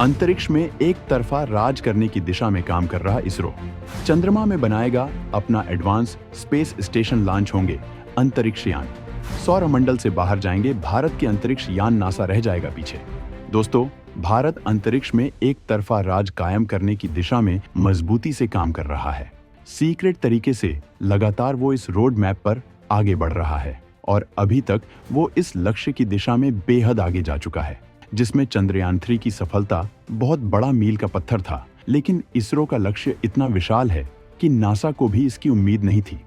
अंतरिक्ष में एक तरफा राज करने की दिशा में काम कर रहा इसरो चंद्रमा में बनाएगा अपना एडवांस स्पेस स्टेशन, लॉन्च होंगे अंतरिक्ष यान, सौरमंडल से बाहर जाएंगे भारत के अंतरिक्ष यान, नासा रह जाएगा पीछे। दोस्तों, भारत अंतरिक्ष में एक तरफा राज कायम करने की दिशा में मजबूती से काम कर रहा है। सीक्रेट तरीके से लगातार वो इस रोड मैप पर आगे बढ़ रहा है और अभी तक वो इस लक्ष्य की दिशा में बेहद आगे जा चुका है, जिसमें चंद्रयान 3 की सफलता बहुत बड़ा मील का पत्थर था। लेकिन इसरो का लक्ष्य इतना विशाल है कि नासा को भी इसकी उम्मीद नहीं थी।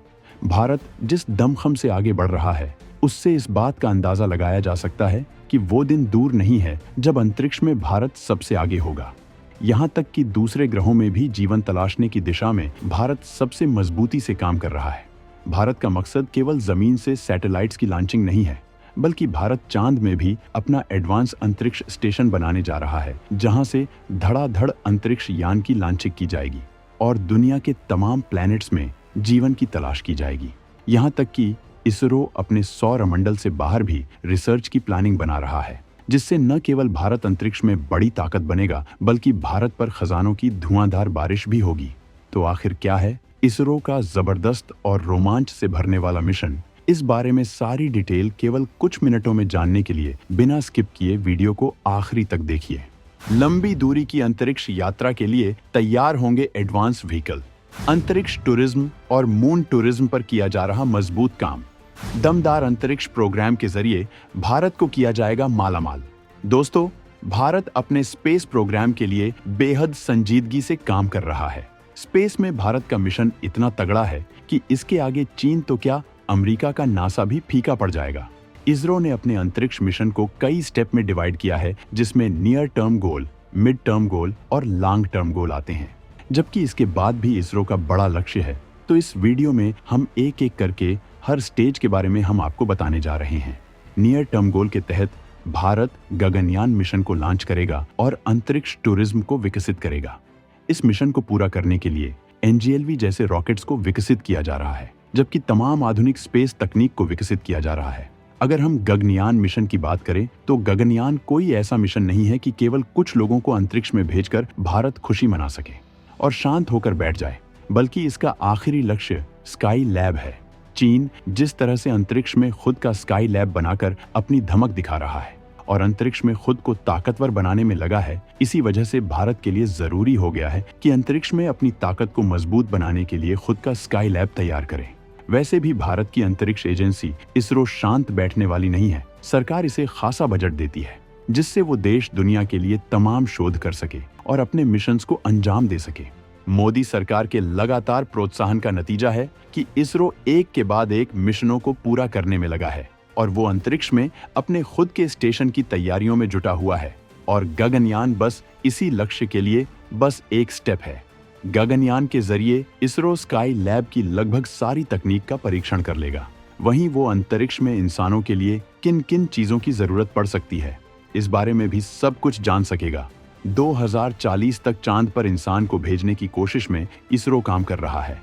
भारत जिस दमखम से आगे बढ़ रहा है, उससे इस बात का अंदाजा लगाया जा सकता है कि वो दिन दूर नहीं है जब अंतरिक्ष में भारत सबसे आगे होगा। यहाँ तक कि दूसरे ग्रहों में भी जीवन तलाशने की दिशा में भारत सबसे मजबूती से काम कर रहा है। भारत का मकसद केवल जमीन से सैटेलाइट्स की लॉन्चिंग नहीं है, बल्कि भारत चांद में भी अपना एडवांस अंतरिक्ष स्टेशन बनाने जा रहा है, जहां से धड़ाधड़ अंतरिक्ष यान की लॉन्चिंग की जाएगी और दुनिया के तमाम प्लैनेट्स में जीवन की तलाश की जाएगी। यहाँ तक कि इसरो अपने सौरमंडल से बाहर भी रिसर्च की प्लानिंग बना रहा है, जिससे न केवल भारत अंतरिक्ष में बड़ी ताकत बनेगा, बल्कि भारत पर खजानों की धुआंधार बारिश भी होगी। तो आखिर क्या है इसरो का जबरदस्त और रोमांच से भरने वाला मिशन? इस बारे में सारी डिटेल केवल कुछ मिनटों में जानने के लिए बिना स्किप किए वीडियो को आखिरी तक देखिए। लंबी दूरी की अंतरिक्ष यात्रा के लिए तैयार होंगे एडवांस व्हीकल। अंतरिक्ष टूरिज्म और मून टूरिज्म पर किया जा रहा मजबूत काम। दमदार अंतरिक्ष प्रोग्राम के जरिए भारत को किया जाएगा मालामाल। दोस्तों, भारत अपने स्पेस प्रोग्राम के लिए बेहद संजीदगी से काम कर रहा है। स्पेस में भारत का मिशन इतना तगड़ा है कि इसके आगे चीन तो क्या, अमेरिका का नासा भी फीका पड़ जाएगा। इसरो ने अपने अंतरिक्ष मिशन को कई स्टेप में डिवाइड किया है, जिसमें near term goal, mid term goal और लॉन्ग टर्म गोल आते हैं। जबकि इसके बाद भी इसरो का बड़ा लक्ष्य है, तो इस वीडियो में हम एक एक करके हर स्टेज के बारे में हम आपको बताने जा रहे हैं। नियर टर्म गोल के तहत भारत गगनयान मिशन को लॉन्च करेगा और अंतरिक्ष टूरिज्म को विकसित करेगा। इस मिशन को पूरा करने के लिए NGLV जैसे रॉकेट्स को विकसित किया जा रहा है, जबकि तमाम आधुनिक स्पेस तकनीक को विकसित किया जा रहा है। अगर हम गगनयान मिशन की बात करें, तो गगनयान कोई ऐसा मिशन नहीं है कि केवल कुछ लोगों को अंतरिक्ष में भेजकर भारत खुशी मना सके और शांत होकर बैठ जाए, बल्कि इसका आखिरी लक्ष्य स्काई लैब है। चीन जिस तरह से अंतरिक्ष में खुद का स्काई लैब बनाकर अपनी धमक दिखा रहा है और अंतरिक्ष में खुद को ताकतवर बनाने में लगा है, इसी वजह से भारत के लिए जरूरी हो गया है कि अंतरिक्ष में अपनी ताकत को मजबूत बनाने के लिए खुद का स्काई लैब तैयार करें। वैसे भी भारत की अंतरिक्ष एजेंसी इसरो शांत बैठने वाली नहीं है। सरकार इसे खासा बजट देती है, जिससे वो देश दुनिया के लिए तमाम शोध कर सके और अपने मिशंस को अंजाम दे सके। मोदी सरकार के लगातार प्रोत्साहन का नतीजा है कि इसरो एक के बाद एक मिशनों को पूरा करने में लगा है और वो अंतरिक्ष में अपने खुद के स्टेशन की तैयारियों में जुटा हुआ है। और गगनयान बस इसी लक्ष्य के लिए बस एक स्टेप है। गगनयान के जरिए इसरो स्काई लैब की लगभग सारी तकनीक का परीक्षण कर लेगा। वहीं वो अंतरिक्ष में इंसानों के लिए किन किन चीजों की जरूरत पड़ सकती है, इस बारे में भी सब कुछ जान सकेगा। 2040 तक चांद पर इंसान को भेजने की कोशिश में इसरो काम कर रहा है,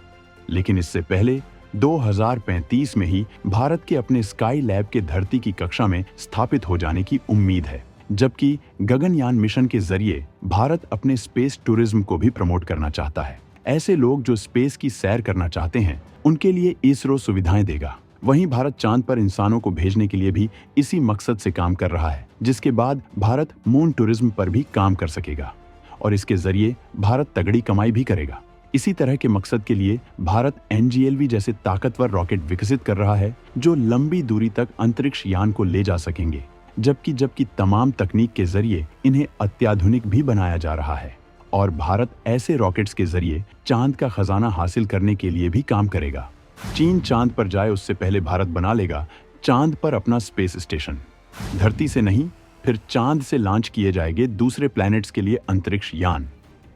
लेकिन इससे पहले 2035 में ही भारत के अपने स्काई लैब के धरती की कक्षा में स्थापित हो जाने की उम्मीद है। जबकि गगनयान मिशन के जरिए भारत अपने स्पेस टूरिज्म को भी प्रमोट करना चाहता है। ऐसे लोग जो स्पेस की सैर करना चाहते हैं, उनके लिए इसरो सुविधाएं देगा। वहीं भारत चांद पर इंसानों को भेजने के लिए भी इसी मकसद से काम कर रहा है, जिसके बाद भारत मून टूरिज्म पर भी काम कर सकेगा और इसके जरिए भारत तगड़ी कमाई भी करेगा। इसी तरह के मकसद के लिए भारत NGLV जैसे ताकतवर रॉकेट विकसित कर रहा है, जो लंबी दूरी तक अंतरिक्ष यान को ले जा सकेंगे, जबकि तमाम तकनीक के जरिए इन्हें अत्याधुनिक भी बनाया जा रहा है। और भारत ऐसे रॉकेट्स के जरिए चांद का खजाना हासिल करने के लिए भी काम करेगा। चीन चांद पर जाए उससे पहले भारत बना लेगा चांद पर अपना स्पेस स्टेशन। धरती से नहीं, फिर चांद से लॉन्च किए जाएंगे दूसरे प्लैनेट्स के लिए अंतरिक्ष यान।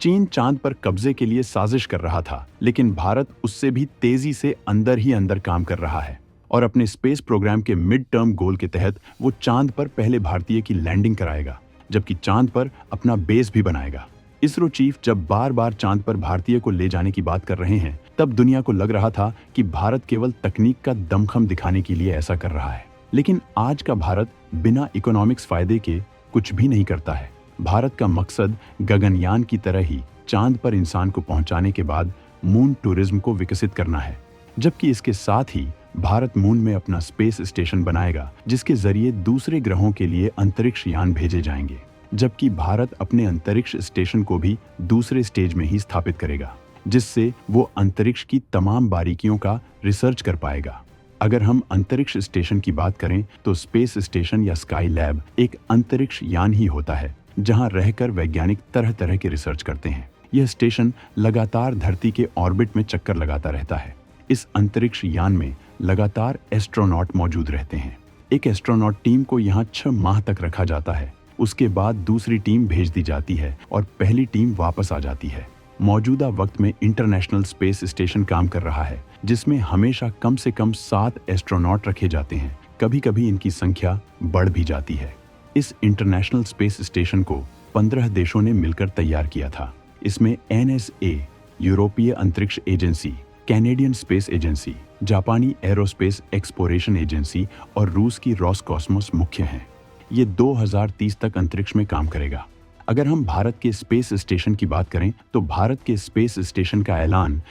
चीन चांद पर कब्जे के लिए साजिश कर रहा था, लेकिन भारत उससे भी तेजी से अंदर ही अंदर काम कर रहा है और अपने स्पेस प्रोग्राम के मिड टर्म गोल के तहत वो चांद पर पहले भारतीय की लैंडिंग कराएगा, जबकि चांद पर अपना बेस भी बनाएगा। इसरो चीफ जब बार बार चांद पर भारतीय को ले जाने की बात कर रहे हैं, तब दुनिया को लग रहा था कि भारत केवल तकनीक का दमखम दिखाने के लिए ऐसा कर रहा है। लेकिन आज का भारत बिना इकोनॉमिक्स फायदे के कुछ भी नहीं करता है। भारत का मकसद गगनयान की तरह ही चांद पर इंसान को पहुंचाने के बाद मून टूरिज्म को विकसित करना है, जबकि इसके साथ ही भारत मून में अपना स्पेस स्टेशन बनाएगा, जिसके जरिए दूसरे ग्रहों के लिए अंतरिक्ष यान भेजे जाएंगे, जबकि भारत अपने अंतरिक्ष स्टेशन को भी दूसरे स्टेज में ही स्थापित करेगा, जिससे वो अंतरिक्ष की तमाम बारीकियों का रिसर्च कर पाएगा। अगर हम अंतरिक्ष स्टेशन की बात करें तो स्पेस स्टेशन या स्काई लैब एक अंतरिक्ष यान ही होता है, जहां रहकर वैज्ञानिक तरह तरह के रिसर्च करते हैं। यह स्टेशन लगातार धरती के ऑर्बिट में चक्कर लगाता रहता है। इस अंतरिक्ष यान में लगातार एस्ट्रोनॉट मौजूद रहते हैं। एक एस्ट्रोनॉट टीम को यहाँ 6 माह तक रखा जाता है। उसके बाद दूसरी टीम भेज दी जाती है और पहली टीम वापस आ जाती है। मौजूदा वक्त में इंटरनेशनल स्पेस स्टेशन काम कर रहा है, जिसमें हमेशा कम से कम 7 एस्ट्रोनॉट रखे जाते हैं। कभी कभी इनकी संख्या बढ़ भी जाती है। इस इंटरनेशनल स्पेस स्टेशन को 15 देशों ने मिलकर तैयार किया था। इसमें NSA, यूरोपीय अंतरिक्ष एजेंसी, कैनेडियन स्पेस एजेंसी, जापानी एरोस्पेस एक्सप्लोरेशन एजेंसी और रूस की रॉसकॉस्मोस मुख्य हैं। ये 2030 तक अंतरिक्ष में काम करेगा। अगर हम भारत के स्पेस स्टेशन की बात करें तो भारत के स्पेस स्टेशन का ऐलान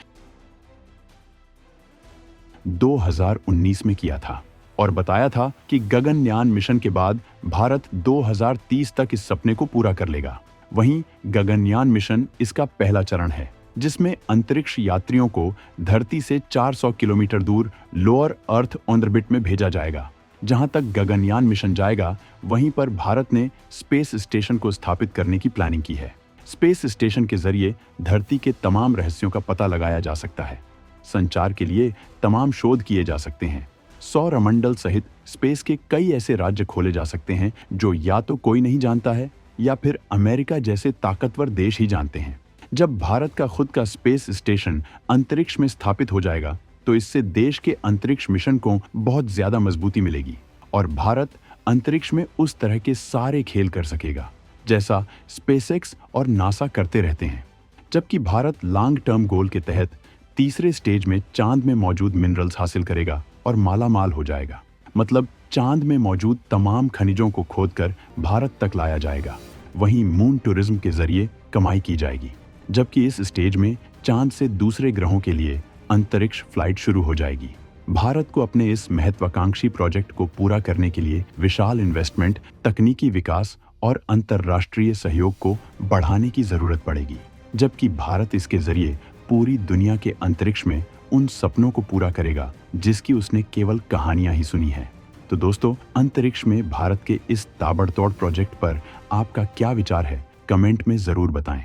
2019 में किया था और बताया था कि गगनयान मिशन के बाद भारत 2030 तक इस सपने को पूरा कर लेगा। वहीं गगनयान मिशन इसका पहला चरण है, जिसमें अंतरिक्ष यात्रियों को धरती से 400 किलोमीटर दूर लोअर अर्थ ऑर्बिट में भेजा जाएगा। जहां तक गगनयान मिशन जाएगा, वहीं पर भारत ने स्पेस स्टेशन को स्थापित करने की प्लानिंग की है। स्पेस स्टेशन के जरिए धरती के तमाम रहस्यों का पता लगाया जा सकता है। संचार के लिए तमाम शोध किए जा सकते हैं। सौरमंडल सहित स्पेस के कई ऐसे राज्य खोले जा सकते हैं जो या तो कोई नहीं जानता है या फिर अमेरिका जैसे ताकतवर देश ही जानते हैं। जब भारत का खुद का स्पेस स्टेशन अंतरिक्ष में स्थापित हो जाएगा तो इससे देश के अंतरिक्ष मिशन को बहुत ज्यादा मजबूती मिलेगी और भारत अंतरिक्ष में उस तरह के सारे खेल कर सकेगा जैसा स्पेसएक्स और नासा करते रहते हैं। जबकि भारत लॉन्ग टर्म गोल के तहत तीसरे स्टेज में चांद में मौजूद मिनरल्स हासिल करेगा और मालामाल हो जाएगा। मतलब चांद में मौजूद तमाम खनिजों को खोदकर भारत तक लाया जाएगा। वहीं मून टूरिज्म के जरिए कमाई की जाएगी, जबकि इस स्टेज में चांद से दूसरे ग्रहों के लिए अंतरिक्ष फ्लाइट शुरू हो जाएगी। भारत को अपने इस महत्वाकांक्षी प्रोजेक्ट को पूरा करने के लिए विशाल इन्वेस्टमेंट, तकनीकी विकास और अंतर्राष्ट्रीय सहयोग को बढ़ाने की जरूरत पड़ेगी, जबकि भारत इसके जरिए पूरी दुनिया के अंतरिक्ष में उन सपनों को पूरा करेगा जिसकी उसने केवल कहानियां ही सुनी है। तो दोस्तों, अंतरिक्ष में भारत के इस ताबड़तोड़ प्रोजेक्ट पर आपका क्या विचार है, कमेंट में जरूर बताएं।